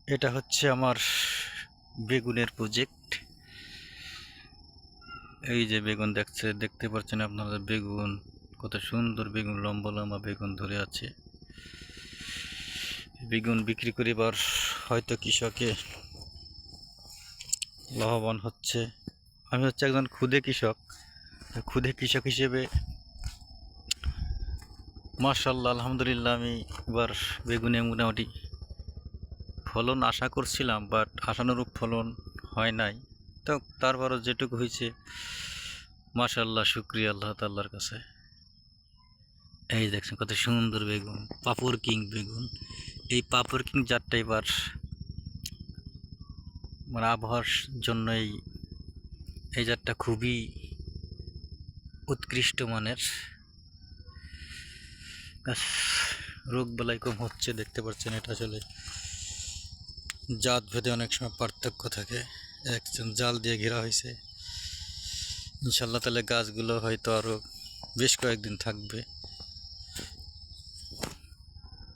এটা হচ্ছে আমার বেগুনের প্রজেক্ট। এই যে বেগুন দেখতে পাচ্ছেন আপনারা, বেগুন কত সুন্দর, বেগুন লম্বা লম্বা বেগুন ধরে আছে। বেগুন বিক্রি করে এবার হয়তো কৃষকে লাভবান হচ্ছে। আমি হচ্ছে একজন ক্ষুদে কৃষক হিসেবে মাশাআল্লাহ আলহামদুলিল্লাহ আমি এবার বেগুনে মোটামুটি ফলন আশা করছিলাম, বাট আশানুরূপ ফলন হয় নাই। তো তারপরও যেটুকু হয়েছে মাশাআল্লাহ, শুকরিয়া আল্লাহ তাআলার কাছে। এই দেখছেন কত সুন্দর বেগুন, পাপড় কিং বেগুন। এই পাপড় কিং জাতটা এবার মানে আবহাওয়ার জন্য এই জাতটা খুবই উৎকৃষ্ট মানের। রোগ বালাই কম হচ্ছে, দেখতে পাচ্ছেন। এটা আসলে জাত ভেদে অনেক সময় পার্থক্য থাকে। একজন জাল দিয়ে ঘেরা হয়েছে, ইনশাল্লাহ তাহলে গাছগুলো হয়তো আরো বেশ কয়েকদিন থাকবে।